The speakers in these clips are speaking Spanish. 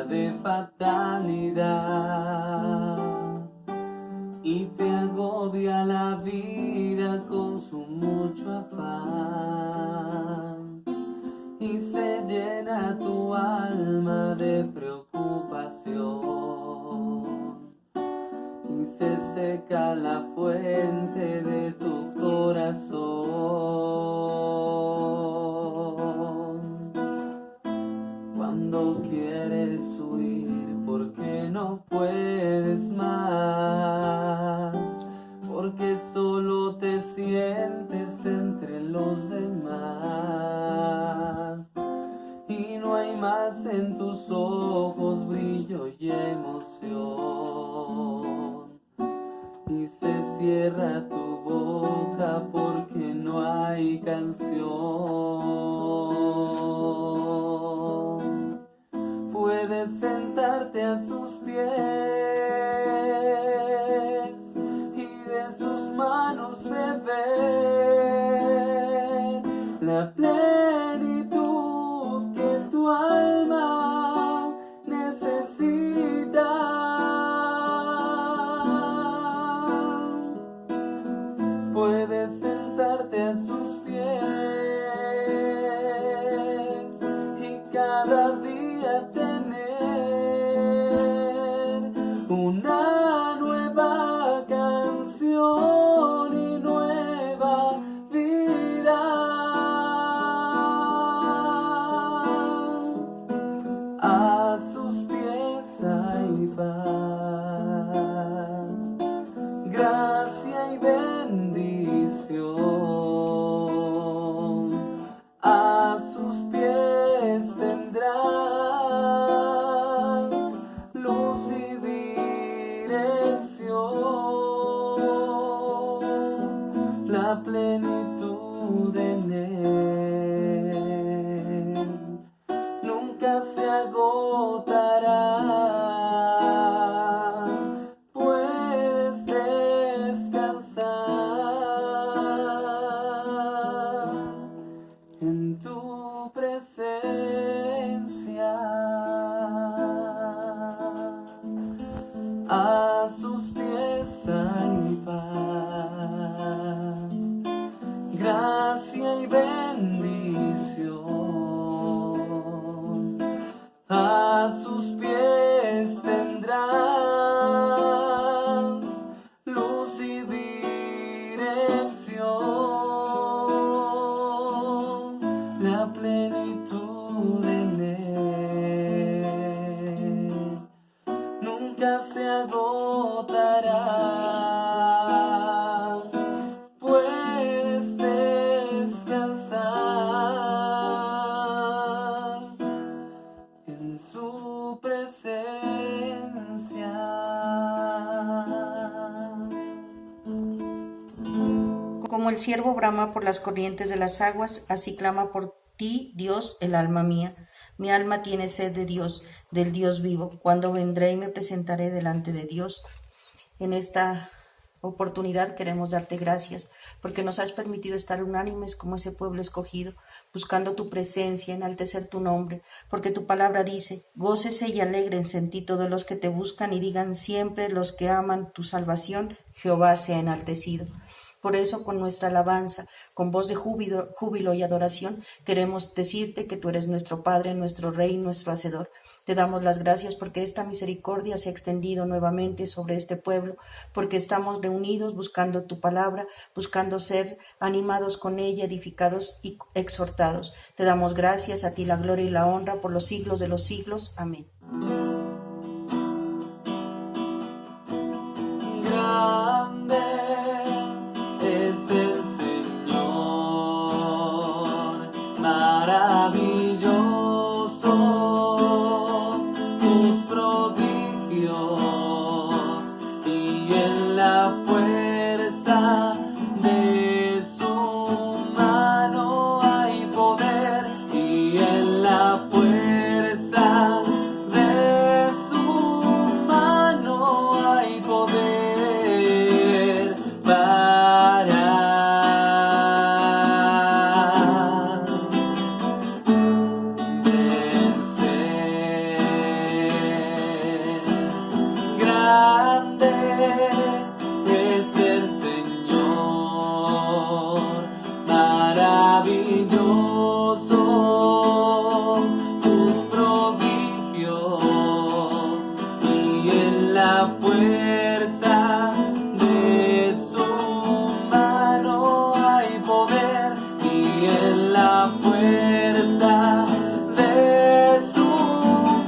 de fatalidad y te agobia la vida con su mucho afán y se llena tu alma de preocupación y se seca la fuente de tu corazón. Cuando quieres huir porque no puedes más, porque solo te sientes entre los demás y no hay más en tus ojos brillo y emoción y se cierra tu boca porque no hay canción. Puedes sentarte a sus pies y de sus manos beber la plenitud que tu alma necesita. Puedes sentarte a sus pies y cada día tener una nueva canción y nueva vida. A sus pies hay paz, gracia y bendición. A sus pies tendrás luz y dirección, la plenitud en él nunca se agotará. Puedes descansar en tu presencia. A sus pies hay paz, gracia y bendición. A sus pies tendrás luz y dirección, la plenitud en él nunca se agotará. Puedes descansar en su presencia. Como el ciervo brama por las corrientes de las aguas, así clama por ti, Dios, el alma mía. Mi alma tiene sed de Dios, del Dios vivo. Cuando vendré y me presentaré delante de Dios. En esta oportunidad queremos darte gracias porque nos has permitido estar unánimes como ese pueblo escogido, buscando tu presencia, enaltecer tu nombre, porque tu palabra dice: gócese y alégrense en ti todos los que te buscan y digan siempre los que aman tu salvación, Jehová sea enaltecido. Por eso, con nuestra alabanza, con voz de júbilo y adoración, queremos decirte que tú eres nuestro Padre, nuestro Rey, nuestro Hacedor. Te damos las gracias porque esta misericordia se ha extendido nuevamente sobre este pueblo, porque estamos reunidos buscando tu palabra, buscando ser animados con ella, edificados y exhortados. Te damos gracias, a ti la gloria y la honra por los siglos de los siglos. Amén. Grande es el Señor, maravillosos tus prodigios, y en la fuerza de su mano hay poder, y en la fuerza fuerza de su mano hay poder, y en la fuerza de su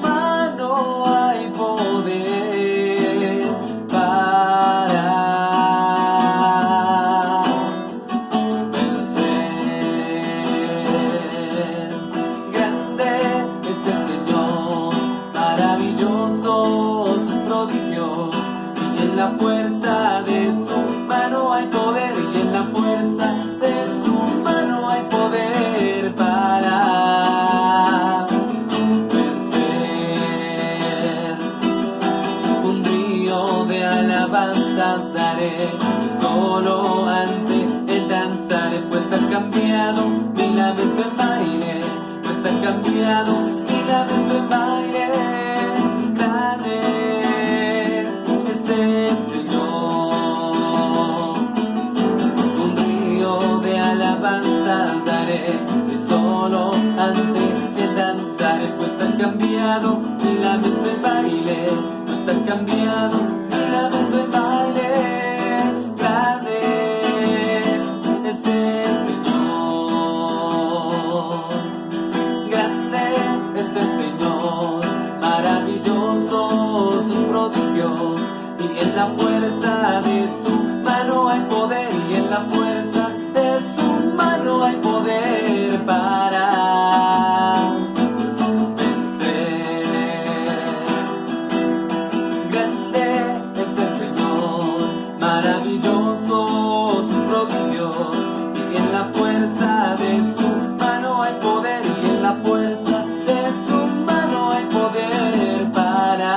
mano hay poder para vencer. Grande es el Señor, maravillosos sus prodigios, y en la fuerza de su mano hay poder, y en la fuerza de su mano hay poder para vencer. Un río de alabanzas daré, y solo ante él danzaré, pues ha cambiado mi lamento en baile, pues ha cambiado mi lamento en baile. Grande es el Señor. Un río de alabanzas daré, y solo ante él danzaré, pues ha cambiado mi lamento en baile, pues ha cambiado mi lamento en baile. Grande es el Señor, grande es el Señor, maravillosos sus prodigios, y en la fuerza de su mano hay poder, y en la fuerza de su mano hay poder para vencer. Grande es el Señor, maravillosos sus prodigios, y en la fuerza de su mano hay poder, y en la fuerza de su mano hay poder para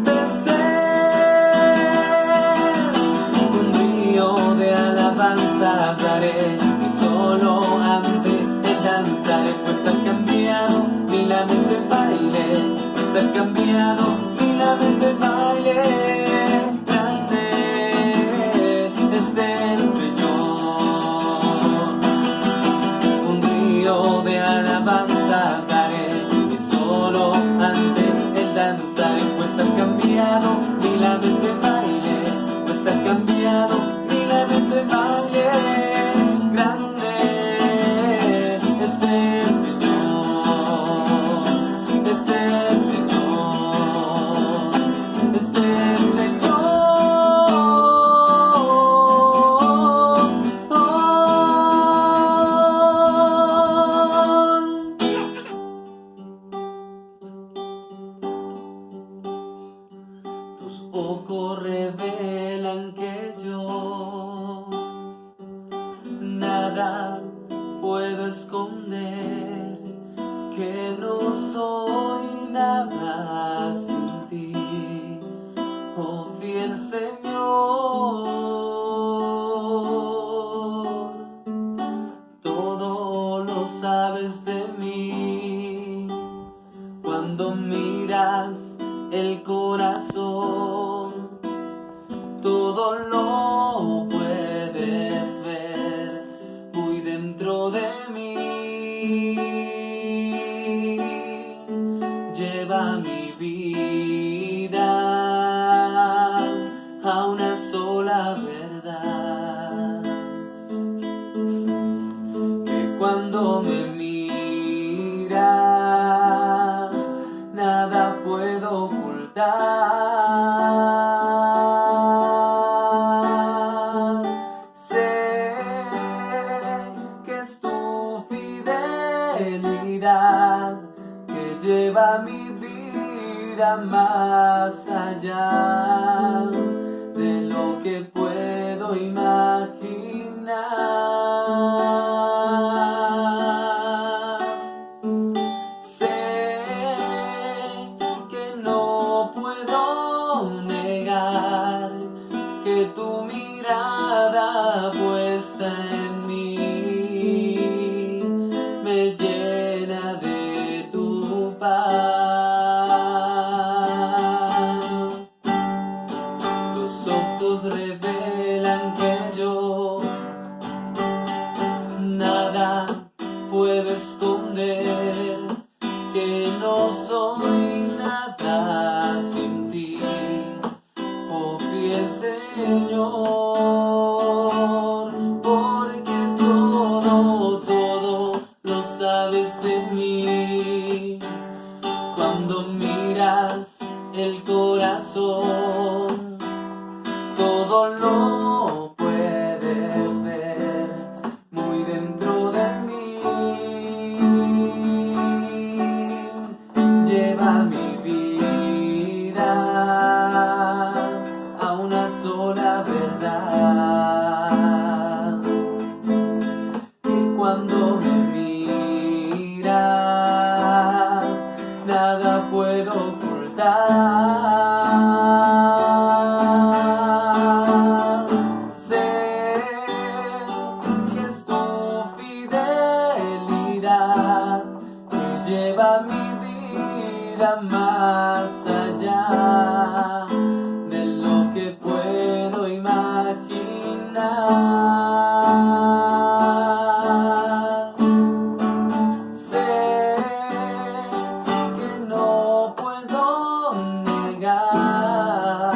vencer. Un río de alabanzas daré, y solo ante él danzaré, pues ha cambiado mi lamento en baile, pues ha cambiado mi lamento en baile. Grande es el Señor. Un río de alabanzas daré, y solo ante él danzaré, pues ha cambiado mi lamento en baile, pues ha cambiado mi lamento en baile. Grande es el Señor, es el Señor, es el Señor. Tus ojos revelan que yo nada puedo esconder, que no soy nada sin ti, oh fiel Señor. Todo lo sabes de mí, cuando miras el corazón, todo lo puedes ver muy dentro de mí. Lleva mi vida a una sola verdad, que cuando me miras nada puedo ocultar. Sé que es tu fidelidad que lleva mi vida más allá de lo que puedo imaginar. Sé que no puedo negar que tu mirada puesta en mí me llena de tu paz. Tus ojos revelan que yo Cuando miras el corazón, todo lo puedes ver muy dentro de mí. Lleva mi vida a una sola verdad. Y cuando me miras, nada puedo ocultar. Sé que es tu fidelidad que lleva mi vida más allá de lo que puedo imaginar. Sé que no puedo negar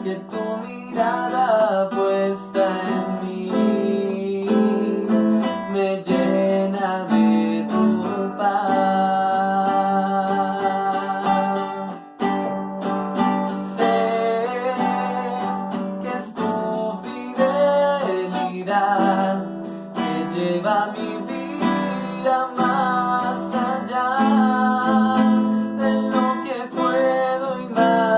que tu mirada puesta en mí me llena de tu paz. Sé que es tu fidelidad que lleva mi vida más allá de lo que puedo imaginar.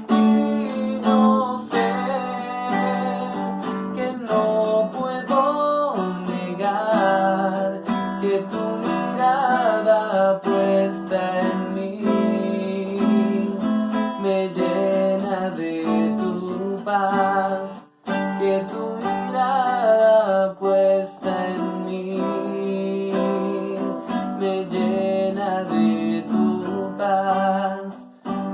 Y yo sé que no puedo negar que tu mirada puesta en mí me llena de tu paz. Que tu mirada puesta en mí me llena de tu paz.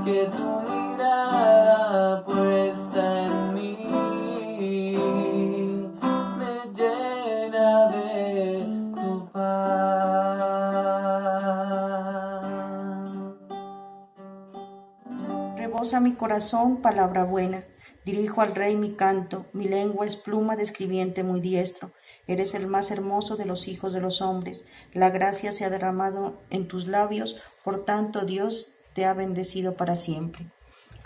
Que tu mirada puesta en mí me llena de tu paz. Rebosa mi corazón palabra buena. Dirijo al rey mi canto, mi lengua es pluma de escribiente muy diestro. Eres el más hermoso de los hijos de los hombres. La gracia se ha derramado en tus labios, por tanto Dios te ha bendecido para siempre.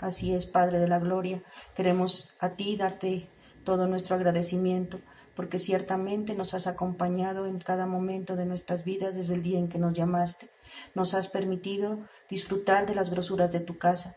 Así es, Padre de la Gloria. Queremos a ti darte todo nuestro agradecimiento, porque ciertamente nos has acompañado en cada momento de nuestras vidas desde el día en que nos llamaste. Nos has permitido disfrutar de las grosuras de tu casa.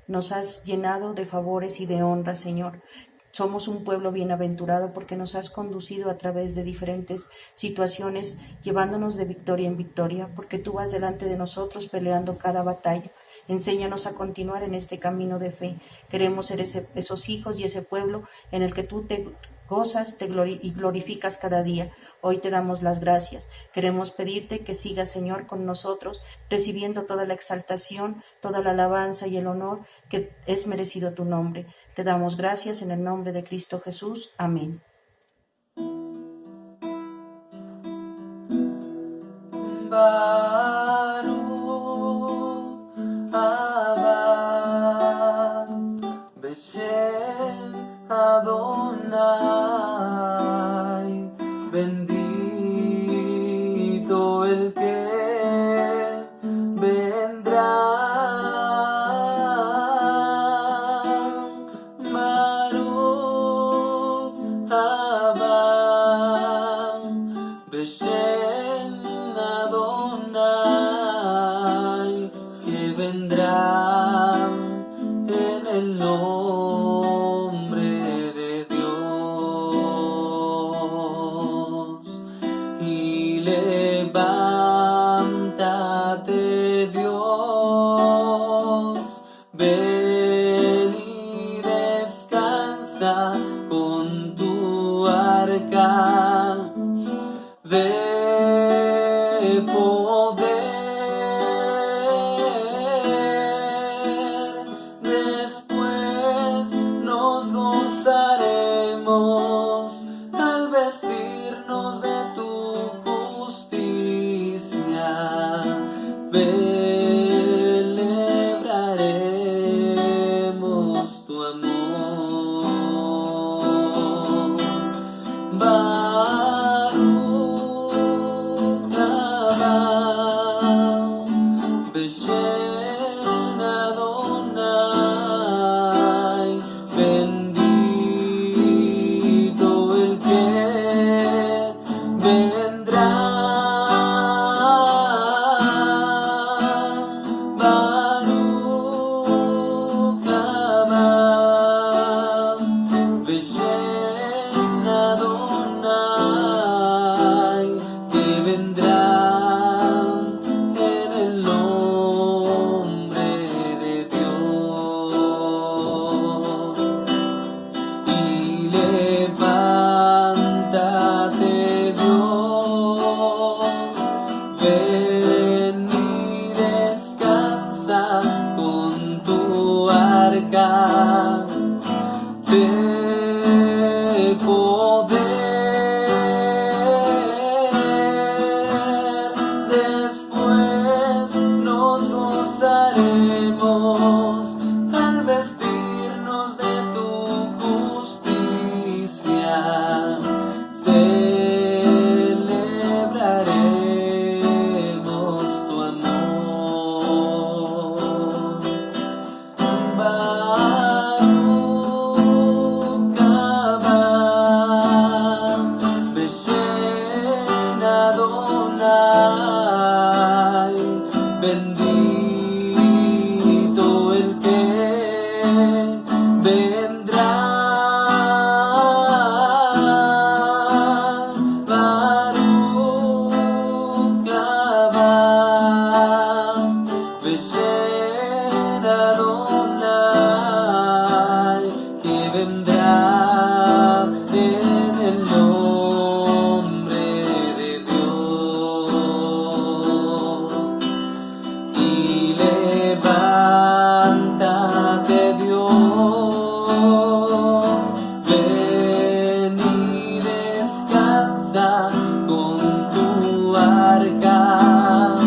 Nos has llenado de favores y de honra, Señor. Somos un pueblo bienaventurado porque nos has conducido a través de diferentes situaciones, llevándonos de victoria en victoria, porque tú vas delante de nosotros peleando cada batalla. Enséñanos a continuar en este camino de fe. Queremos ser esos hijos y ese pueblo en el que tú te gozas y glorificas cada día. Hoy te damos las gracias. Queremos pedirte que sigas, Señor, con nosotros, recibiendo toda la exaltación, toda la alabanza y el honor que es merecido tu nombre. Te damos gracias en el nombre de Cristo Jesús. Amén. Baruch haba Beshem Adonai, bendito el que vendrá. Baruch haba Beshem Adonai, que vendrá en el nombre de Dios. Y levántate, Dios, ven y descansa con tu arca de poder. Después nos gozaremos al vestirnos de tu justicia. Celebraremos tu amor. Baruch en el nombre de Dios. Y levántate, Dios, ven y descansa con tu arca de poder. Después nos gozaremos al vestirnos de tu justicia. Celebraremos tu amor. Baruch haba Beshem Adonai, bendito el que vendrá. Baruch haba Beshem Adonai, que vendrá en el nombre de Dios. Y levántate, Dios, ven y descansa con tu arca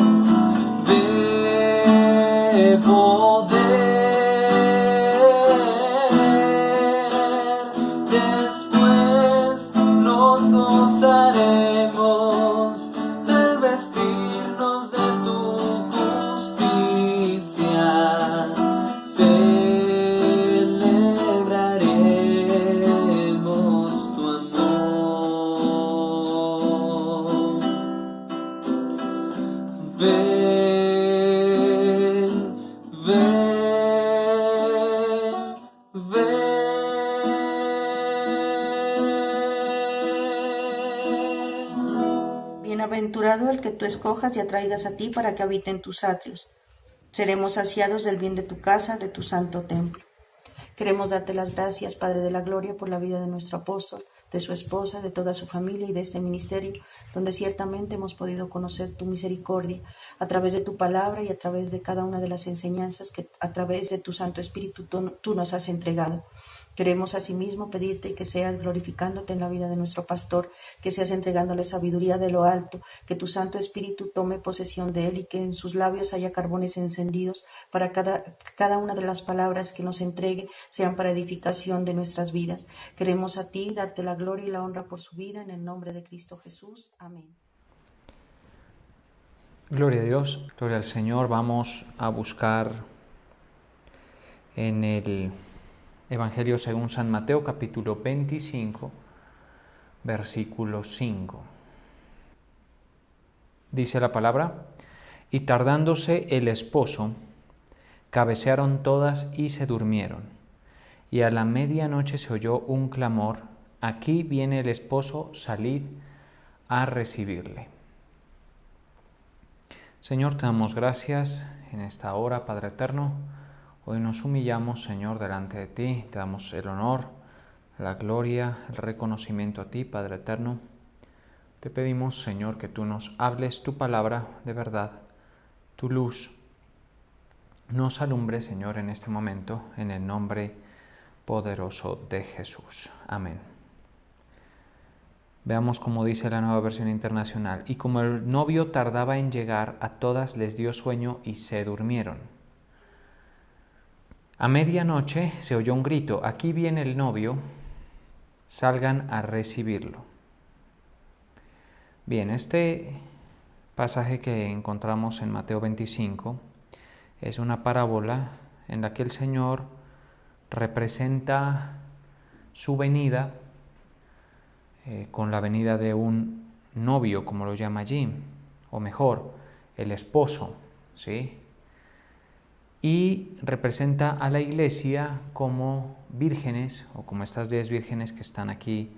de poder. Después nos gozaremos al vestirnos de tu justicia. Celebraremos tu amor. Ven, ven, ven. Bienaventurado el que tú escojas y atraigas a ti para que habite en tus atrios. Seremos saciados del bien de tu casa, de tu santo templo. Queremos darte las gracias, Padre de la Gloria, por la vida de nuestro apóstol, de su esposa, de toda su familia y de este ministerio, donde ciertamente hemos podido conocer tu misericordia a través de tu palabra y a través de cada una de las enseñanzas que a través de tu Santo Espíritu tú nos has entregado. Queremos asimismo pedirte que seas glorificándote en la vida de nuestro pastor, que seas entregándole sabiduría de lo alto, que tu Santo Espíritu tome posesión de él y que en sus labios haya carbones encendidos para cada una de las palabras que nos entregue sean para edificación de nuestras vidas. Queremos a ti darte la gloria y la honra por su vida en el nombre de Cristo Jesús. Amén. Gloria a Dios, gloria al Señor. Vamos a buscar en el Evangelio según San Mateo, capítulo 25, versículo 5. Dice la palabra: y tardándose el esposo, cabecearon todas y se durmieron. Y a la medianoche se oyó un clamor: aquí viene el esposo, salid a recibirle. Señor, te damos gracias en esta hora, Padre eterno. Hoy nos humillamos, Señor, delante de ti. Te damos el honor, la gloria, el reconocimiento a ti, Padre eterno. Te pedimos, Señor, que tú nos hables tu palabra de verdad, tu luz. Nos alumbre, Señor, en este momento, en el nombre poderoso de Jesús. Amén. Veamos cómo dice la Nueva Versión Internacional. Y como el novio tardaba en llegar, a todas les dio sueño y se durmieron. A medianoche se oyó un grito: aquí viene el novio, salgan a recibirlo. Bien, este pasaje que encontramos en Mateo 25 es una parábola en la que el Señor representa su venida con la venida de un novio, como lo llama allí, o mejor, el esposo, ¿sí? Y representa a la iglesia como vírgenes, o como estas 10 vírgenes que están aquí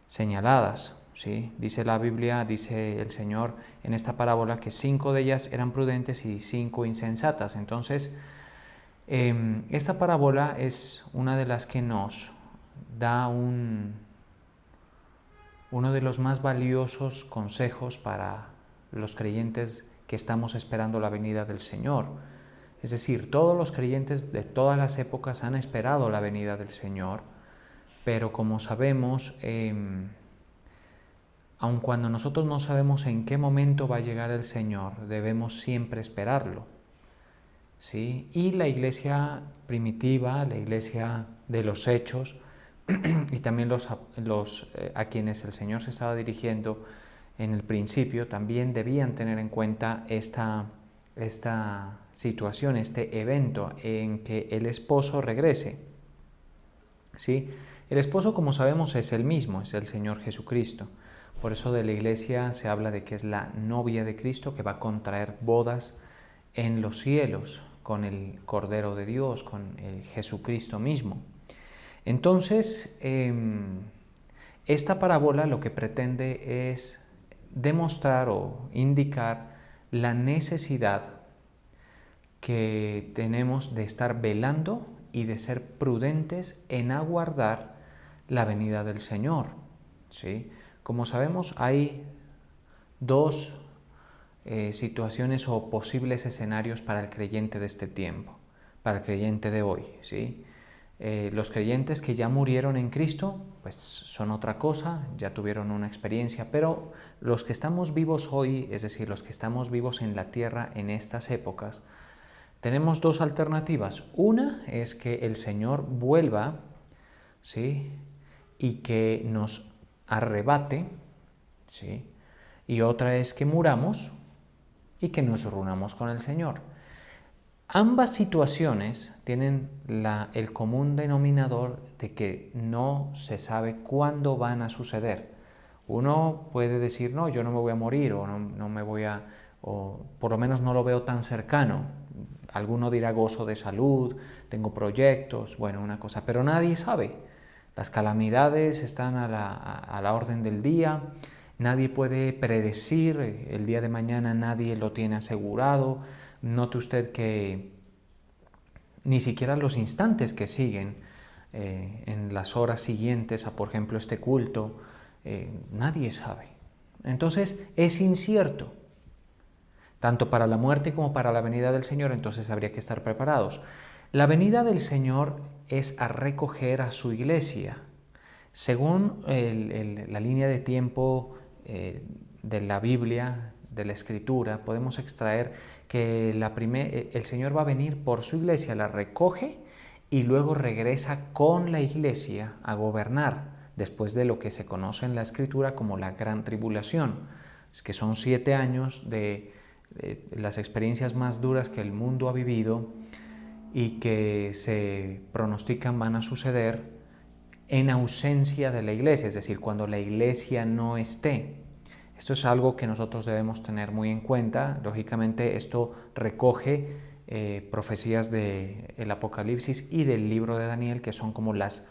señaladas, ¿sí? Dice la Biblia, dice el Señor en esta parábola que 5 de ellas eran prudentes y 5 insensatas. Entonces, esta parábola es una de las que nos da uno de los más valiosos consejos para los creyentes que estamos esperando la venida del Señor. Es decir, todos los creyentes de todas las épocas han esperado la venida del Señor, pero como sabemos, aun cuando nosotros no sabemos en qué momento va a llegar el Señor, debemos siempre esperarlo, ¿sí? Y la iglesia primitiva, la iglesia de los Hechos, y también a quienes el Señor se estaba dirigiendo en el principio, también debían tener en cuenta esta situación, este evento en que el esposo regrese, ¿sí? El esposo, como sabemos, es el mismo, es el Señor Jesucristo. Por eso de la iglesia se habla de que es la novia de Cristo que va a contraer bodas en los cielos con el Cordero de Dios, con el Jesucristo mismo. Entonces, esta parábola lo que pretende es demostrar o indicar la necesidad que tenemos de estar velando y de ser prudentes en aguardar la venida del Señor, ¿sí? Como sabemos, hay dos situaciones o posibles escenarios para el creyente de este tiempo, para el creyente de hoy, ¿sí? Los creyentes que ya murieron en Cristo, pues son otra cosa, ya tuvieron una experiencia, pero los que estamos vivos hoy, es decir, los que estamos vivos en la tierra en estas épocas, tenemos dos alternativas. Una es que el Señor vuelva, ¿sí? Y que nos arrebate, ¿sí? Y otra es que muramos y que nos reunamos con el Señor. Ambas situaciones tienen el común denominador de que no se sabe cuándo van a suceder. Uno puede decir, no, yo no me voy a morir, o no me voy a, o por lo menos no lo veo tan cercano. Alguno dirá gozo de salud, tengo proyectos, bueno, una cosa, pero nadie sabe. Las calamidades están a la orden del día, nadie puede predecir, el día de mañana nadie lo tiene asegurado. Note usted que ni siquiera los instantes que siguen en las horas siguientes a, por ejemplo, este culto, nadie sabe. Entonces es incierto, tanto para la muerte como para la venida del Señor, entonces habría que estar preparados. La venida del Señor es a recoger a su iglesia. Según la línea de tiempo de la Biblia, de la Escritura, podemos extraer que el Señor va a venir por su iglesia, la recoge y luego regresa con la iglesia a gobernar, después de lo que se conoce en la Escritura como la Gran Tribulación, que son 7 años de las experiencias más duras que el mundo ha vivido y que se pronostican van a suceder en ausencia de la iglesia, es decir, cuando la iglesia no esté. Esto es algo que nosotros debemos tener muy en cuenta. Lógicamente, esto recoge profecías del Apocalipsis y del libro de Daniel, que son como las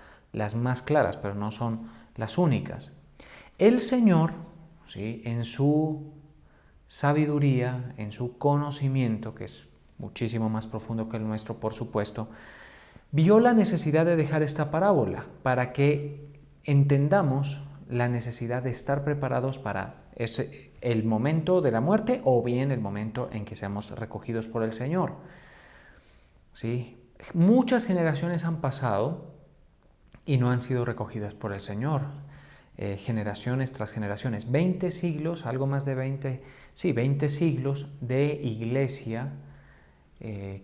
más claras, pero no son las únicas. El Señor, ¿sí?, en su sabiduría, en su conocimiento, que es muchísimo más profundo que el nuestro, por supuesto, vio la necesidad de dejar esta parábola para que entendamos la necesidad de estar preparados para el momento de la muerte o bien el momento en que seamos recogidos por el Señor. ¿Sí? Muchas generaciones han pasado y no han sido recogidas por el Señor. Generaciones tras generaciones, 20 siglos, algo más de 20 siglos de iglesia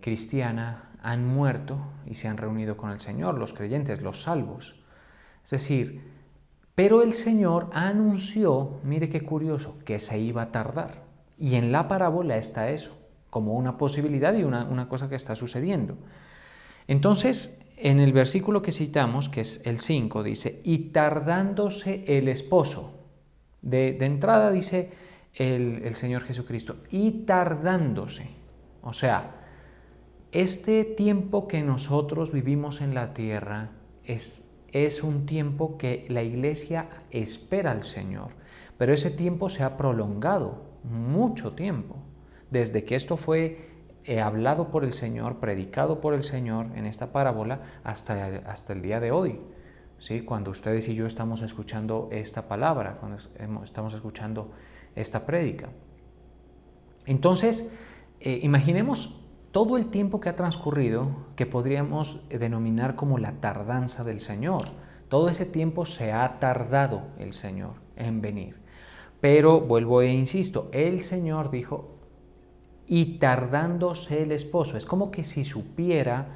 cristiana han muerto y se han reunido con el Señor, los creyentes, los salvos. Es decir, pero el Señor anunció, mire qué curioso, que se iba a tardar. Y en la parábola está eso, como una posibilidad y una cosa que está sucediendo. Entonces, en el versículo que citamos, que es el 5, dice, y tardándose el esposo. De entrada dice el Señor Jesucristo, y tardándose. O sea, este tiempo que nosotros vivimos en la tierra es un tiempo que la iglesia espera al Señor. pero ese tiempo se ha prolongado mucho tiempo, desde que esto fue hablado por el Señor, predicado por el Señor en esta parábola hasta el día de hoy, ¿sí? Cuando ustedes y yo estamos escuchando esta palabra, cuando estamos escuchando esta prédica. Entonces, imaginemos todo el tiempo que ha transcurrido, que podríamos denominar como la tardanza del Señor. Todo ese tiempo se ha tardado el Señor en venir. Pero vuelvo e insisto, el Señor dijo, y tardándose el esposo. Es como que si supiera,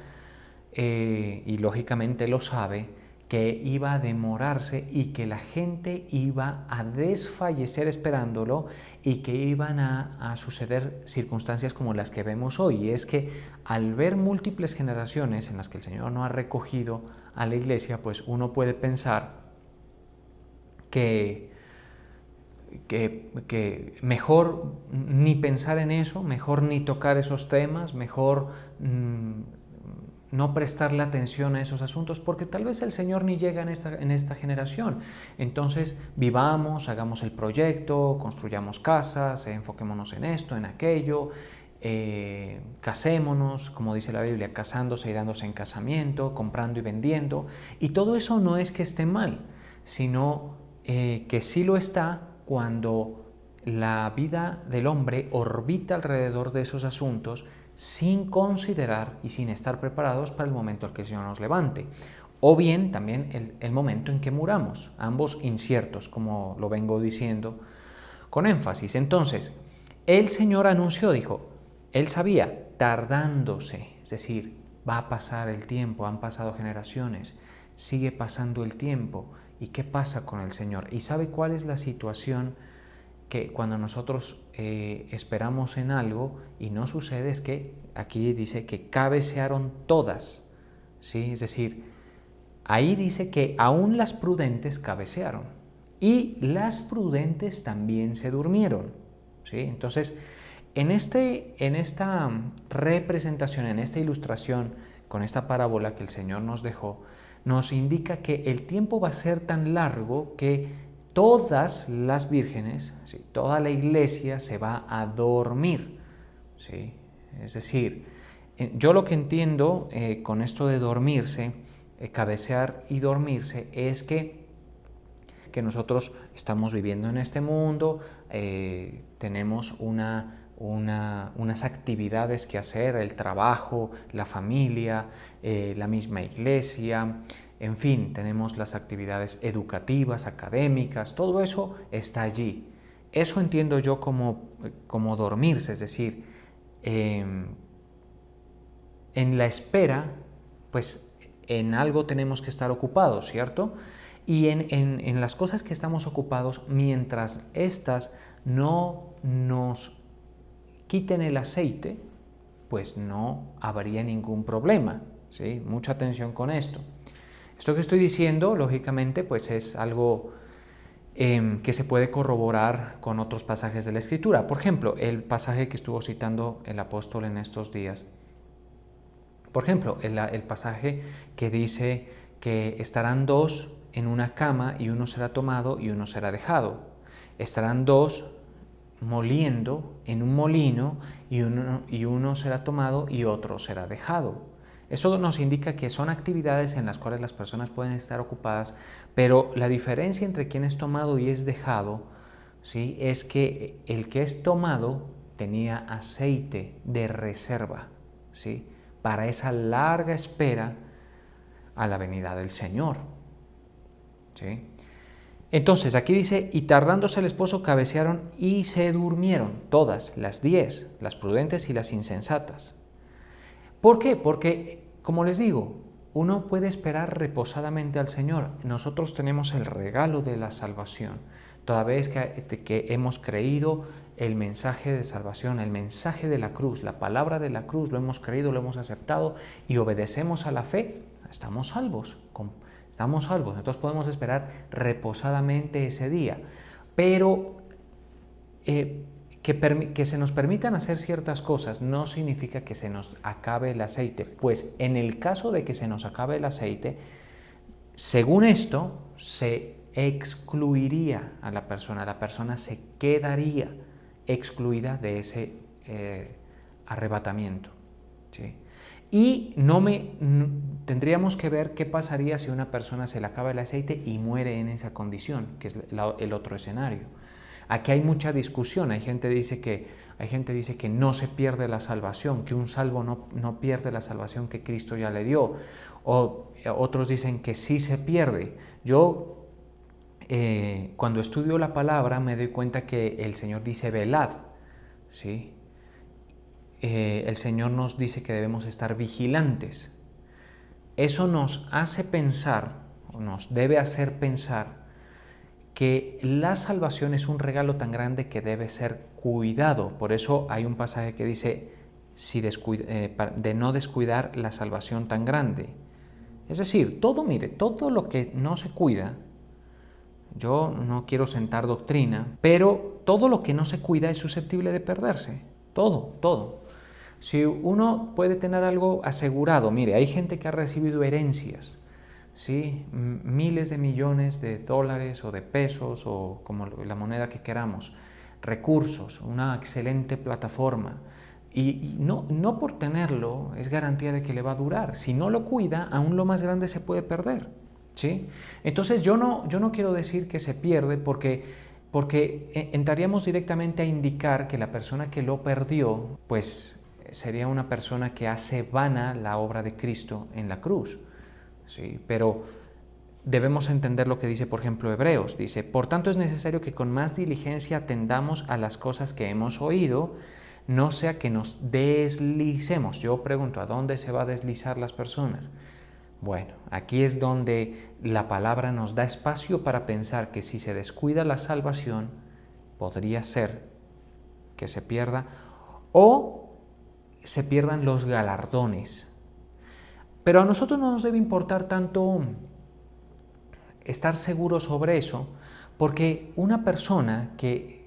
y lógicamente lo sabe, que iba a demorarse y que la gente iba a desfallecer esperándolo y que iban a suceder circunstancias como las que vemos hoy. Y es que al ver múltiples generaciones en las que el Señor no ha recogido a la iglesia, pues uno puede pensar que mejor ni pensar en eso, mejor ni tocar esos temas, mejor no prestarle atención a esos asuntos, porque tal vez el Señor ni llega en esta generación. Entonces vivamos, hagamos el proyecto, construyamos casas, enfoquémonos en esto, en aquello, casémonos, como dice la Biblia, casándose y dándose en casamiento, comprando y vendiendo. Y todo eso no es que esté mal, sino que sí lo está cuando la vida del hombre orbita alrededor de esos asuntos sin considerar y sin estar preparados para el momento en que el Señor nos levante. O bien también el momento en que muramos, ambos inciertos, como lo vengo diciendo con énfasis. Entonces, el Señor anunció, dijo, Él sabía, tardándose, es decir, va a pasar el tiempo, han pasado generaciones, sigue pasando el tiempo. ¿Y qué pasa con el Señor? ¿Y sabe cuál es la situación? Que cuando nosotros esperamos en algo y no sucede, es que aquí dice que cabecearon todas, ¿sí? Es decir, ahí dice que aún las prudentes cabecearon y las prudentes también se durmieron, ¿sí? Entonces, en esta representación, en esta ilustración, con esta parábola que el Señor nos dejó, nos indica que el tiempo va a ser tan largo que todas las vírgenes, ¿sí?, toda la iglesia se va a dormir, ¿sí? Es decir, yo lo que entiendo con esto de dormirse, cabecear y dormirse, es que nosotros estamos viviendo en este mundo, tenemos unas actividades que hacer, el trabajo, la familia, la misma iglesia, en fin, tenemos las actividades educativas, académicas, todo eso está allí. Eso entiendo yo como dormirse, es decir, en la espera, pues en algo tenemos que estar ocupados, ¿cierto? Y en las cosas que estamos ocupados, mientras estas no nos quiten el aceite, pues no habría ningún problema, ¿sí? Mucha atención con esto. Esto que estoy diciendo, lógicamente, pues es algo que se puede corroborar con otros pasajes de la Escritura. Por ejemplo, el pasaje que estuvo citando el apóstol en estos días. Por ejemplo, el pasaje que dice que estarán dos en una cama y uno será tomado y uno será dejado. Estarán dos moliendo en un molino y uno será tomado y otro será dejado. Eso nos indica que son actividades en las cuales las personas pueden estar ocupadas, pero la diferencia entre quien es tomado y es dejado, ¿sí?, es que el que es tomado tenía aceite de reserva, ¿sí?, para esa larga espera a la venida del Señor, ¿sí? Entonces, aquí dice, y tardándose el esposo cabecearon y se durmieron, todas, las 10, las prudentes y las insensatas. ¿Por qué? Porque, como les digo, uno puede esperar reposadamente al Señor. Nosotros tenemos el regalo de la salvación. Toda vez que hemos creído el mensaje de salvación, el mensaje de la cruz, la palabra de la cruz, lo hemos creído, lo hemos aceptado y obedecemos a la fe, estamos salvos. Estamos salvos, entonces podemos esperar reposadamente ese día. Pero que se nos permitan hacer ciertas cosas no significa que se nos acabe el aceite, pues en el caso de que se nos acabe el aceite, según esto, se excluiría a la persona se quedaría excluida de ese arrebatamiento, ¿sí? Y tendríamos que ver qué pasaría si a una persona se le acaba el aceite y muere en esa condición, que es el otro escenario. Aquí hay mucha discusión. Hay gente que dice que no se pierde la salvación, que un salvo no pierde la salvación que Cristo ya le dio. O otros dicen que sí se pierde. Yo, cuando estudio la palabra, me doy cuenta que el Señor dice velad, ¿sí? El Señor nos dice que debemos estar vigilantes. Eso nos hace pensar, o nos debe hacer pensar, que la salvación es un regalo tan grande que debe ser cuidado. Por eso hay un pasaje que dice de no descuidar la salvación tan grande. Es decir, todo lo que no se cuida, yo no quiero sentar doctrina, pero todo lo que no se cuida es susceptible de perderse. Todo. Si uno puede tener algo asegurado, mire, hay gente que ha recibido herencias, ¿sí? Miles de millones de dólares o de pesos o como la moneda que queramos, recursos, una excelente plataforma. Y no por tenerlo es garantía de que le va a durar. Si no lo cuida, aún lo más grande se puede perder, ¿sí? Entonces yo no quiero decir que se pierde porque entraríamos directamente a indicar que la persona que lo perdió, pues sería una persona que hace vana la obra de Cristo en la cruz, ¿sí? Pero debemos entender lo que dice, por ejemplo, Hebreos. Dice, por tanto es necesario que con más diligencia atendamos a las cosas que hemos oído, no sea que nos deslicemos. Yo pregunto, ¿a dónde se va a deslizar las personas? Bueno, aquí es donde la palabra nos da espacio para pensar que si se descuida la salvación, podría ser que se pierda o se pierdan los galardones. Pero a nosotros no nos debe importar tanto estar seguros sobre eso, porque una persona que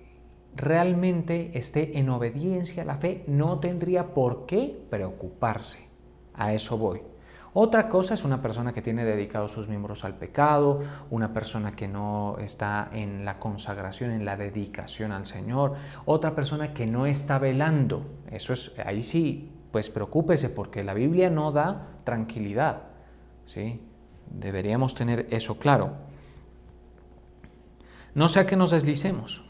realmente esté en obediencia a la fe no tendría por qué preocuparse. A eso voy. Otra cosa es una persona que tiene dedicados sus miembros al pecado, una persona que no está en la consagración, en la dedicación al Señor, otra persona que no está velando. Ahí sí, pues preocúpese porque la Biblia no da tranquilidad, ¿sí? Deberíamos tener eso claro. No sea que nos deslicemos.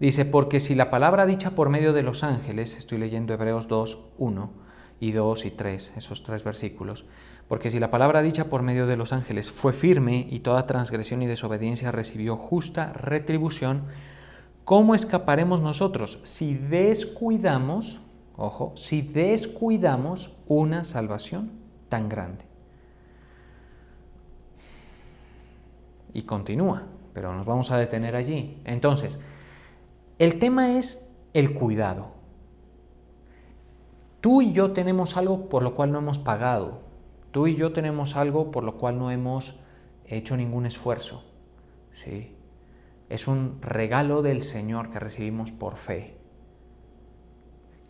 Dice, porque si la palabra dicha por medio de los ángeles, estoy leyendo Hebreos 2, 1 y 2 y 3, esos 3 versículos, porque si la palabra dicha por medio de los ángeles fue firme y toda transgresión y desobediencia recibió justa retribución, ¿cómo escaparemos nosotros si descuidamos, si descuidamos una salvación tan grande? Y continúa, pero nos vamos a detener allí. Entonces, el tema es el cuidado. Tú y yo tenemos algo por lo cual no hemos pagado. Tú y yo tenemos algo por lo cual no hemos hecho ningún esfuerzo, ¿sí? Es un regalo del Señor que recibimos por fe.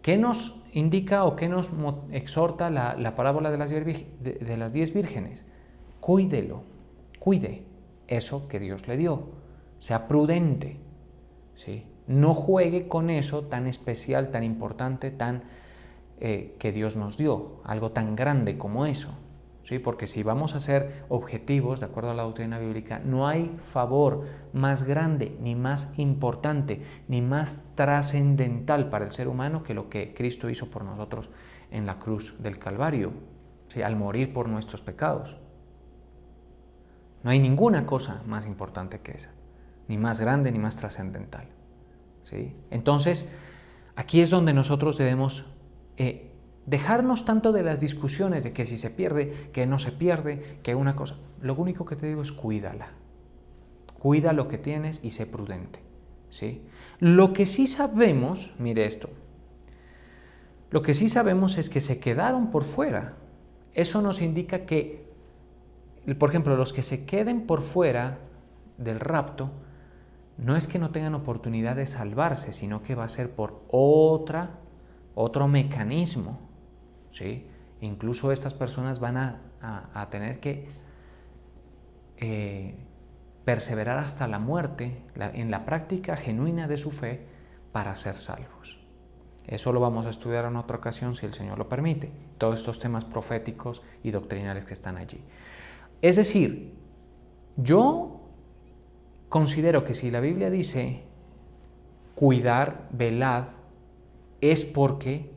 ¿Qué nos indica o qué nos exhorta la parábola de las 10 vírgenes? Cuídelo, cuide eso que Dios le dio. Sea prudente, ¿sí? No juegue con eso tan especial, tan importante, que Dios nos dio, algo tan grande como eso, ¿sí? Porque si vamos a ser objetivos, de acuerdo a la doctrina bíblica, no hay favor más grande, ni más importante, ni más trascendental para el ser humano que lo que Cristo hizo por nosotros en la cruz del Calvario, ¿sí? Al morir por nuestros pecados. No hay ninguna cosa más importante que esa, ni más grande, ni más trascendental, ¿sí? Entonces, aquí es donde nosotros debemos dejarnos tanto de las discusiones de que si se pierde, que no se pierde, que una cosa. Lo único que te digo es cuídala. Cuida lo que tienes y sé prudente, ¿sí? Lo que sí sabemos, mire esto, lo que sí sabemos es que se quedaron por fuera. Eso nos indica que, por ejemplo, los que se queden por fuera del rapto, no es que no tengan oportunidad de salvarse, sino que va a ser por otro mecanismo, ¿sí? Incluso estas personas van a tener que perseverar hasta la muerte en la práctica genuina de su fe para ser salvos. Eso lo vamos a estudiar en otra ocasión si el Señor lo permite, todos estos temas proféticos y doctrinales que están allí. Es decir, yo considero que si la Biblia dice cuidar, velad, es porque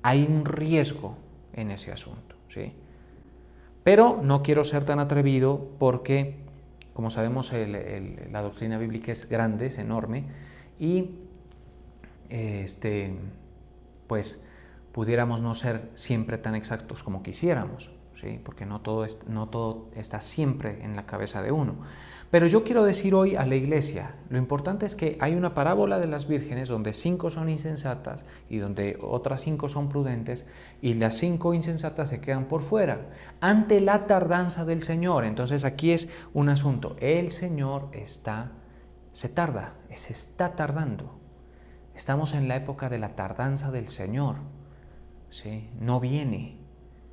hay un riesgo en ese asunto, ¿sí? Pero no quiero ser tan atrevido porque, como sabemos, la doctrina bíblica es grande, es enorme, y pues pudiéramos no ser siempre tan exactos como quisiéramos, ¿sí? Porque no todo está siempre en la cabeza de uno. Pero yo quiero decir hoy a la iglesia, lo importante es que hay una parábola de las vírgenes donde 5 son insensatas y donde otras 5 son prudentes, y las 5 insensatas se quedan por fuera ante la tardanza del Señor. Entonces aquí es un asunto, el Señor se está tardando. Estamos en la época de la tardanza del Señor, ¿sí? No viene,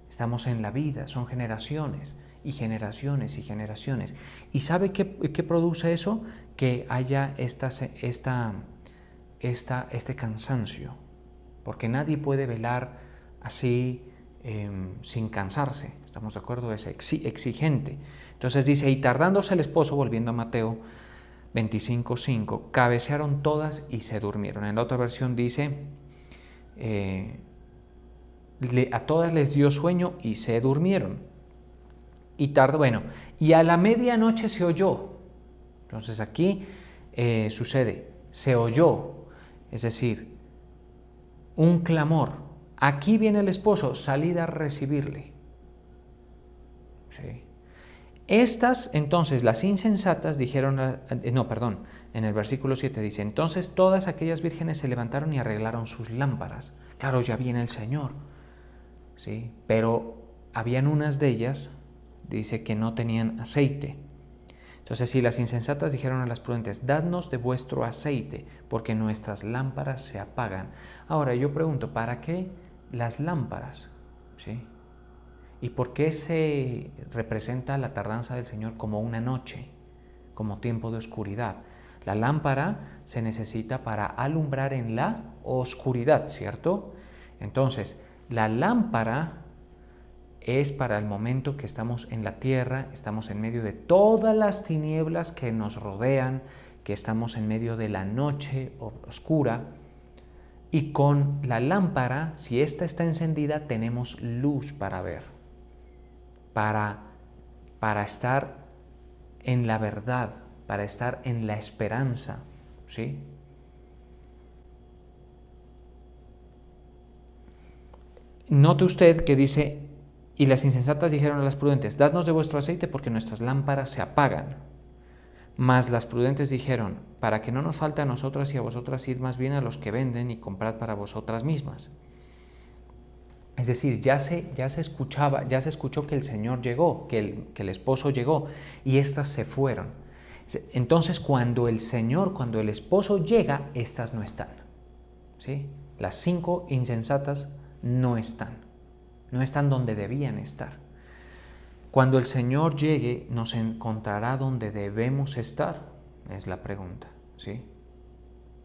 estamos en la vida, son generaciones y generaciones y generaciones. ¿Y sabe qué produce eso? Que haya este cansancio, porque nadie puede velar así sin cansarse, ¿estamos de acuerdo? Es exigente. Entonces dice, y tardándose el esposo, volviendo a Mateo 25:5, cabecearon todas y se durmieron. En la otra versión dice, a todas les dio sueño y se durmieron. Y y a la medianoche se oyó. Entonces aquí sucede, se oyó, es decir, un clamor. Aquí viene el esposo, salid a recibirle. ¿Sí? Estas, entonces, las insensatas dijeron, en el versículo 7 dice, entonces todas aquellas vírgenes se levantaron y arreglaron sus lámparas. Claro, ya viene el Señor, ¿sí? Pero habían unas de ellas, dice, que no tenían aceite. Entonces, si las insensatas dijeron a las prudentes, dadnos de vuestro aceite, porque nuestras lámparas se apagan. Ahora, yo pregunto, ¿para qué las lámparas? ¿Sí? ¿Y por qué se representa la tardanza del Señor como una noche, como tiempo de oscuridad? La lámpara se necesita para alumbrar en la oscuridad, ¿cierto? Entonces, la lámpara es para el momento que estamos en la tierra, estamos en medio de todas las tinieblas que nos rodean, que estamos en medio de la noche oscura, y con la lámpara, si ésta está encendida, tenemos luz para ver. Para estar en la verdad, para estar en la esperanza, ¿sí? Note usted que dice, y las insensatas dijeron a las prudentes, dadnos de vuestro aceite porque nuestras lámparas se apagan. Mas las prudentes dijeron, para que no nos falte a nosotras y a vosotras, id más bien a los que venden y comprad para vosotras mismas. Es decir, ya se escuchó que el Señor llegó, que el esposo llegó, y éstas se fueron. Entonces, cuando el esposo llega, éstas no están, ¿sí? Las 5 insensatas no están donde debían estar. Cuando el Señor llegue, ¿nos encontrará donde debemos estar? Es la pregunta, ¿sí?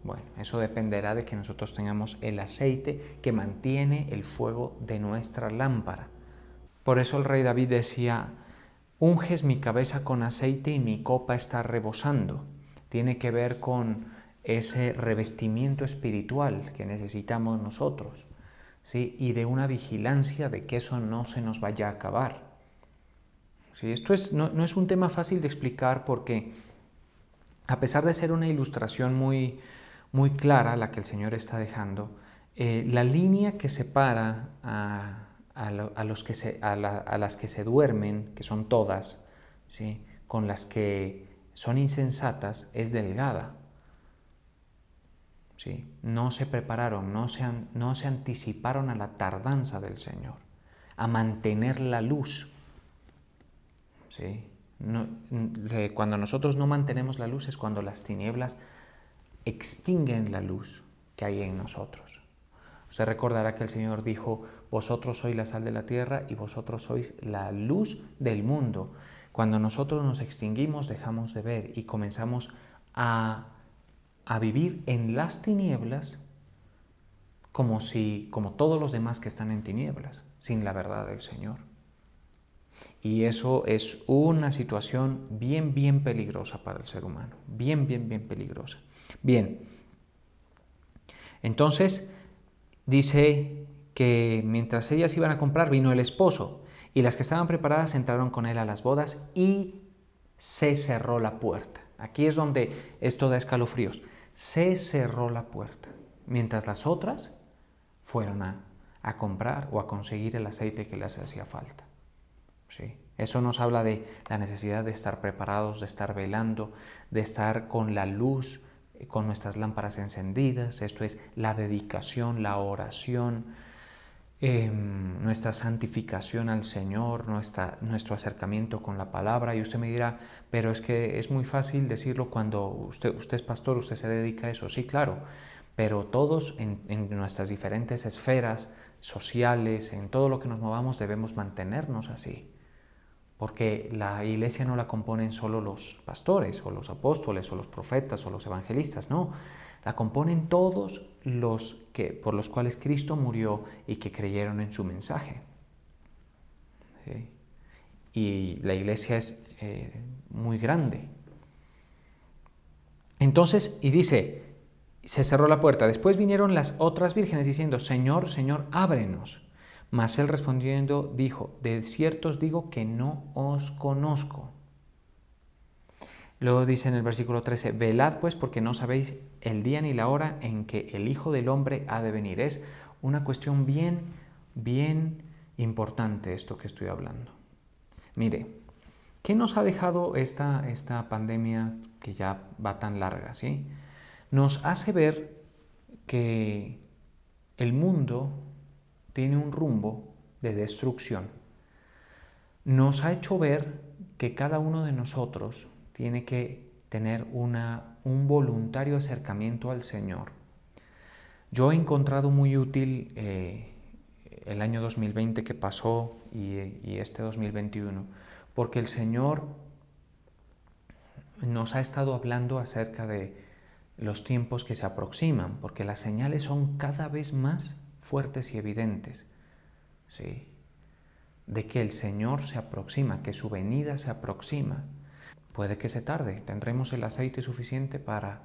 Bueno, eso dependerá de que nosotros tengamos el aceite que mantiene el fuego de nuestra lámpara. Por eso el rey David decía, unges mi cabeza con aceite y mi copa está rebosando. Tiene que ver con ese revestimiento espiritual que necesitamos nosotros, ¿sí? Y de una vigilancia de que eso no se nos vaya a acabar. ¿Sí? Esto no es un tema fácil de explicar porque, a pesar de ser una ilustración muy clara la que el Señor está dejando, la línea que separa a las que se duermen, que son todas, ¿sí? Con las que son insensatas, es delgada. ¿Sí? No se prepararon, no se anticiparon a la tardanza del Señor, a mantener la luz. ¿Sí? Cuando nosotros no mantenemos la luz es cuando las tinieblas extinguen la luz que hay en nosotros. Usted recordará que el Señor dijo, vosotros sois la sal de la tierra y vosotros sois la luz del mundo. Cuando nosotros nos extinguimos, dejamos de ver y comenzamos a vivir en las tinieblas como todos los demás que están en tinieblas, sin la verdad del Señor. Y eso es una situación bien, bien peligrosa para el ser humano, bien, bien, bien peligrosa. Bien, entonces dice que mientras ellas iban a comprar, vino el esposo, y las que estaban preparadas entraron con él a las bodas y se cerró la puerta. Aquí es donde esto da escalofríos. Se cerró la puerta, mientras las otras fueron a comprar o a conseguir el aceite que les hacía falta. ¿Sí? Eso nos habla de la necesidad de estar preparados, de estar velando, de estar con la luz, con nuestras lámparas encendidas. Esto es la dedicación, la oración, nuestra santificación al Señor, nuestro acercamiento con la palabra. Y usted me dirá, pero es que es muy fácil decirlo cuando usted es pastor, usted se dedica a eso. Sí, claro, pero todos en nuestras diferentes esferas sociales, en todo lo que nos movamos, debemos mantenernos así. Porque la iglesia no la componen solo los pastores o los apóstoles o los profetas o los evangelistas, no. La componen todos los por los cuales Cristo murió y que creyeron en su mensaje. ¿Sí? Y la iglesia es muy grande. Entonces, y dice, se cerró la puerta. Después vinieron las otras vírgenes diciendo, Señor, Señor, ábrenos. Mas él respondiendo dijo, de cierto os digo que no os conozco. Luego dice en el versículo 13, velad pues porque no sabéis el día ni la hora en que el Hijo del Hombre ha de venir. Es una cuestión bien, bien importante esto que estoy hablando. Mire, ¿qué nos ha dejado esta pandemia que ya va tan larga? ¿Sí? Nos hace ver que el mundo tiene un rumbo de destrucción. Nos ha hecho ver que cada uno de nosotros tiene que tener un voluntario acercamiento al Señor. Yo he encontrado muy útil el año 2020 que pasó y este 2021, porque el Señor nos ha estado hablando acerca de los tiempos que se aproximan, porque las señales son cada vez más fuertes y evidentes, ¿sí? De que el Señor se aproxima, que su venida se aproxima. Puede que se tarde, tendremos el aceite suficiente para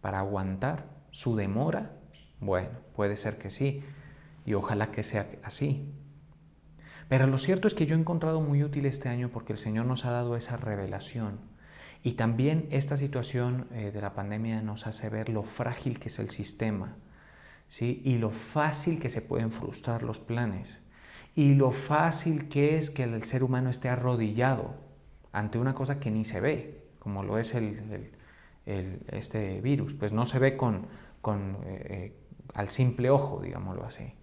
aguantar su demora. Bueno, puede ser que sí, y ojalá que sea así. Pero lo cierto es que yo he encontrado muy útil este año porque el Señor nos ha dado esa revelación. Y también esta situación de la pandemia nos hace ver lo frágil que es el sistema, ¿sí? Y lo fácil que se pueden frustrar los planes. Y lo fácil que es que el ser humano esté arrodillado ante una cosa que ni se ve, como lo es este virus. Pues no se ve al simple ojo, digámoslo así.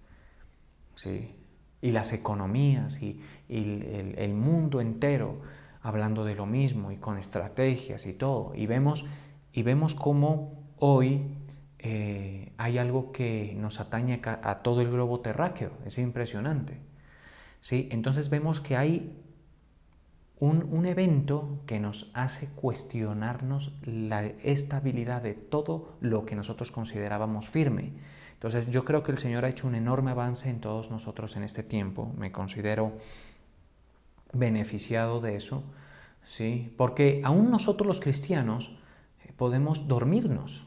¿Sí? Y las economías y el mundo entero hablando de lo mismo y con estrategias y todo. Y vemos cómo hoy hay algo que nos atañe a todo el globo terráqueo. Es impresionante. ¿Sí? Entonces vemos que hay un evento que nos hace cuestionarnos la estabilidad de todo lo que nosotros considerábamos firme. Entonces yo creo que el Señor ha hecho un enorme avance en todos nosotros en este tiempo. Me considero beneficiado de eso, ¿sí? Porque aún nosotros los cristianos podemos dormirnos.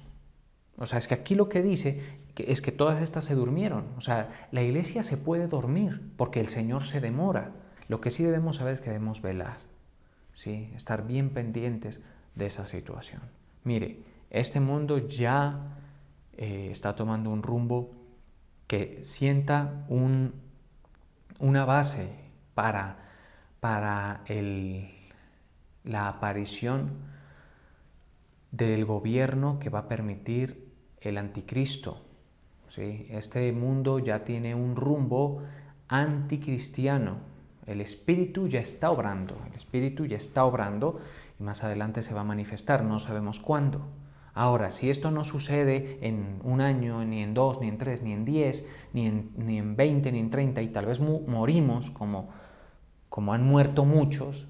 O sea, es que aquí lo que dice es que todas estas se durmieron. O sea, la iglesia se puede dormir porque el Señor se demora. Lo que sí debemos saber es que debemos velar, ¿sí? Estar bien pendientes de esa situación. Mire, este mundo ya está tomando un rumbo que sienta una base para la aparición del gobierno que va a permitir el anticristo, ¿sí? Este mundo ya tiene un rumbo anticristiano. El Espíritu ya está obrando, y más adelante se va a manifestar, no sabemos cuándo. Ahora, si esto no sucede en un año, ni en 2, ni en 3, ni en 10, ni en 20, ni en 30, y tal vez morimos como como han muerto muchos,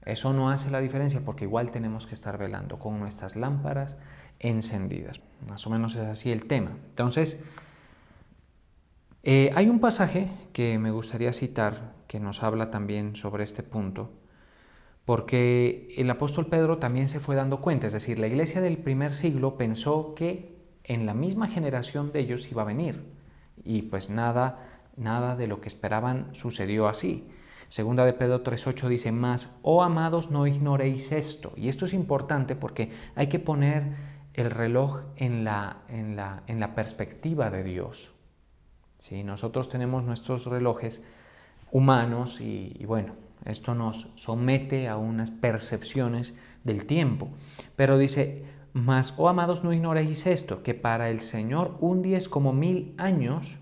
eso no hace la diferencia porque igual tenemos que estar velando con nuestras lámparas encendidas. Más o menos es así el tema. Entonces, hay un pasaje que me gustaría citar que nos habla también sobre este punto, porque el apóstol Pedro también se fue dando cuenta, es decir, la iglesia del primer siglo pensó que en la misma generación de ellos iba a venir, y pues nada de lo que esperaban sucedió así. Segunda de Pedro 3:8 dice: mas, oh amados, no ignoréis esto. Y esto es importante porque hay que poner el reloj en la perspectiva de Dios. ¿Sí? Nosotros tenemos nuestros relojes humanos y bueno, esto nos somete a unas percepciones del tiempo. Pero dice: mas, oh amados, no ignoréis esto, que para el Señor un día es como 1000 años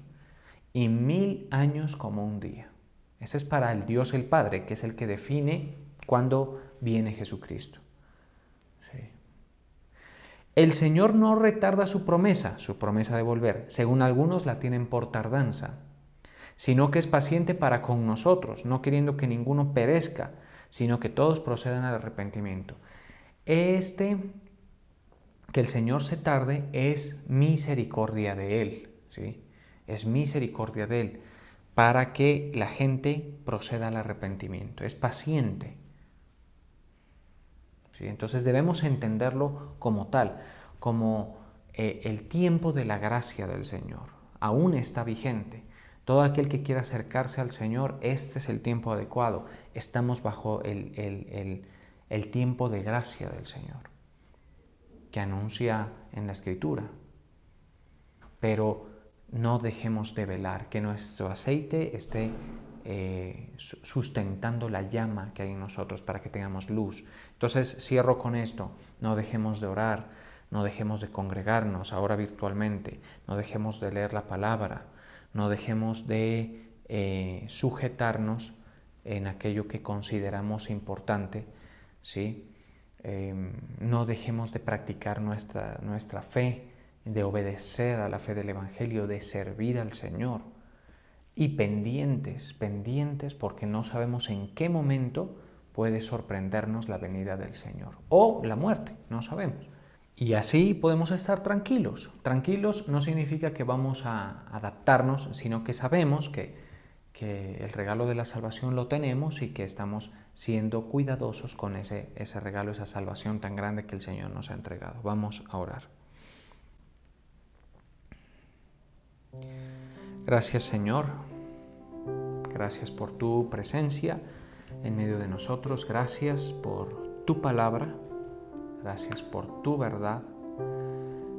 y 1000 años como un día. Ese es para el Dios el Padre, que es el que define cuándo viene Jesucristo. Sí. El Señor no retarda su promesa de volver, según algunos la tienen por tardanza, sino que es paciente para con nosotros, no queriendo que ninguno perezca, sino que todos procedan al arrepentimiento. Que el Señor se tarde es misericordia de Él, ¿sí? Es misericordia de Él, para que la gente proceda al arrepentimiento. Es paciente. ¿Sí? Entonces debemos entenderlo como tal, como el tiempo de la gracia del Señor. Aún está vigente. Todo aquel que quiera acercarse al Señor, este es el tiempo adecuado. Estamos bajo el tiempo de gracia del Señor, que anuncia en la Escritura. Pero no dejemos de velar, que nuestro aceite esté sustentando la llama que hay en nosotros para que tengamos luz. Entonces cierro con esto: no dejemos de orar, no dejemos de congregarnos ahora virtualmente, no dejemos de leer la palabra, no dejemos de sujetarnos en aquello que consideramos importante, ¿sí? No dejemos de practicar nuestra fe, de obedecer a la fe del Evangelio, de servir al Señor. Y pendientes porque no sabemos en qué momento puede sorprendernos la venida del Señor o la muerte, no sabemos. Y así podemos estar tranquilos. Tranquilos no significa que vamos a adaptarnos, sino que sabemos que el regalo de la salvación lo tenemos y que estamos siendo cuidadosos con ese regalo, esa salvación tan grande que el Señor nos ha entregado. Vamos a orar. Gracias, Señor. Gracias por tu presencia en medio de nosotros. Gracias por tu palabra. Gracias por tu verdad.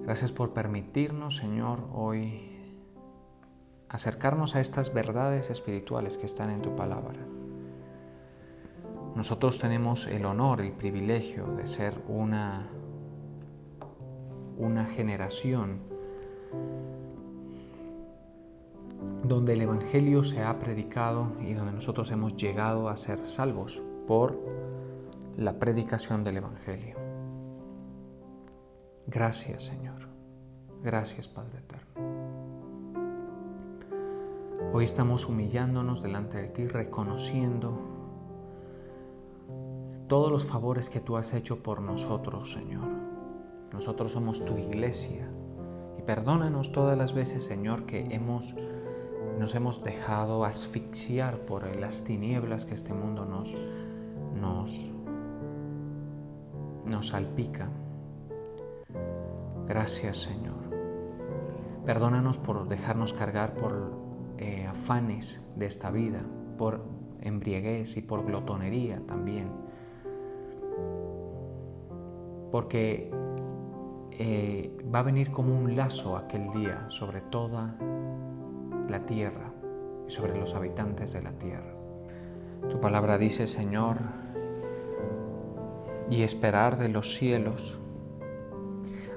Gracias por permitirnos, Señor, hoy acercarnos a estas verdades espirituales que están en tu palabra. Nosotros tenemos el honor, el privilegio de ser una generación donde el Evangelio se ha predicado y donde nosotros hemos llegado a ser salvos por la predicación del Evangelio. Gracias, Señor. Gracias, Padre Eterno. Hoy estamos humillándonos delante de ti, reconociendo todos los favores que tú has hecho por nosotros, Señor. Nosotros somos tu iglesia y perdónanos todas las veces, Señor, que nos hemos dejado asfixiar por las tinieblas que este mundo nos salpica. Gracias, Señor. Perdónanos por dejarnos cargar por afanes de esta vida, por embriaguez y por glotonería también. Porque va a venir como un lazo aquel día sobre toda la tierra y sobre los habitantes de la tierra. Tu palabra dice, Señor, y esperar de los cielos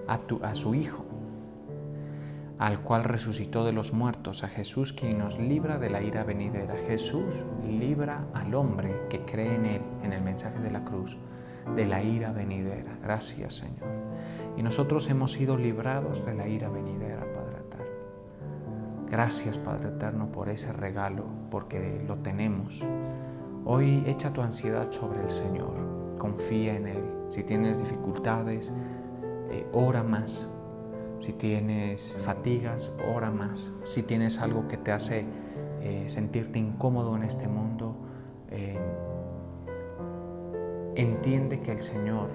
a su Hijo, al cual resucitó de los muertos, a Jesús, quien nos libra de la ira venidera. Jesús libra al hombre que cree en Él, en el mensaje de la cruz, de la ira venidera. Gracias, Señor. Y nosotros hemos sido librados de la ira venidera, Padre Eterno. Gracias, Padre Eterno, por ese regalo, porque lo tenemos. Hoy echa tu ansiedad sobre el Señor, confía en Él. Si tienes dificultades, ora más. Si tienes fatigas, ora más. Si tienes algo que te hace sentirte incómodo en este mundo, entiende que el Señor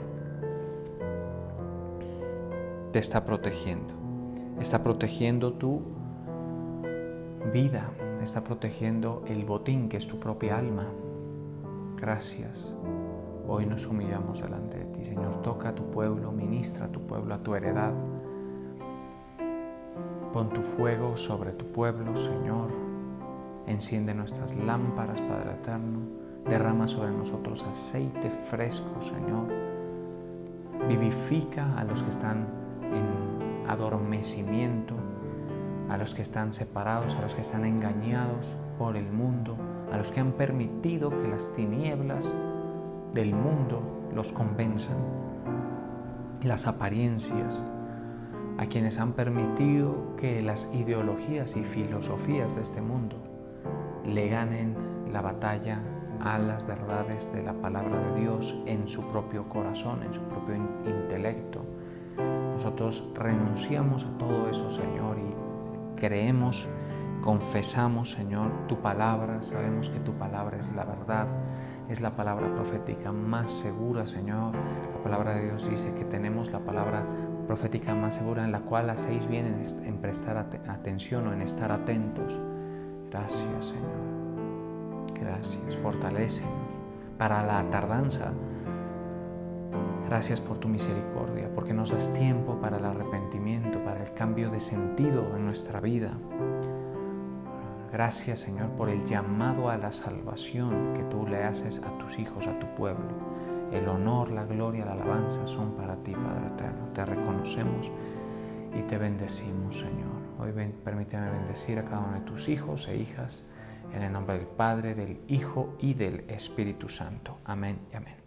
te está protegiendo. Está protegiendo tu vida, está protegiendo el botín que es tu propia alma. Gracias. Hoy nos humillamos delante de ti, Señor. Toca a tu pueblo, ministra a tu pueblo, a tu heredad. Pon tu fuego sobre tu pueblo, Señor. Enciende nuestras lámparas, Padre eterno. Derrama sobre nosotros aceite fresco, Señor. Vivifica a los que están en adormecimiento, a los que están separados, a los que están engañados por el mundo, a los que han permitido que las tinieblas del mundo los convenzan, las apariencias, a quienes han permitido que las ideologías y filosofías de este mundo le ganen la batalla a las verdades de la palabra de Dios en su propio corazón, en su propio intelecto. Nosotros renunciamos a todo eso, Señor, y creemos, confesamos, Señor, tu palabra. Sabemos que tu palabra es la verdad, es la palabra profética más segura, Señor. La palabra de Dios dice que tenemos la palabra profética más segura, en la cual hacéis bien en prestar atención o en estar atentos. Gracias, Señor. Gracias. Fortalécenos para la tardanza. Gracias por tu misericordia, porque nos das tiempo para el arrepentimiento, para el cambio de sentido en nuestra vida. Gracias, Señor, por el llamado a la salvación que tú le haces a tus hijos, a tu pueblo. El honor, la gloria, la alabanza son para ti, Padre eterno. Te reconocemos y te bendecimos, Señor. Hoy permíteme bendecir a cada uno de tus hijos e hijas en el nombre del Padre, del Hijo y del Espíritu Santo. Amén y amén.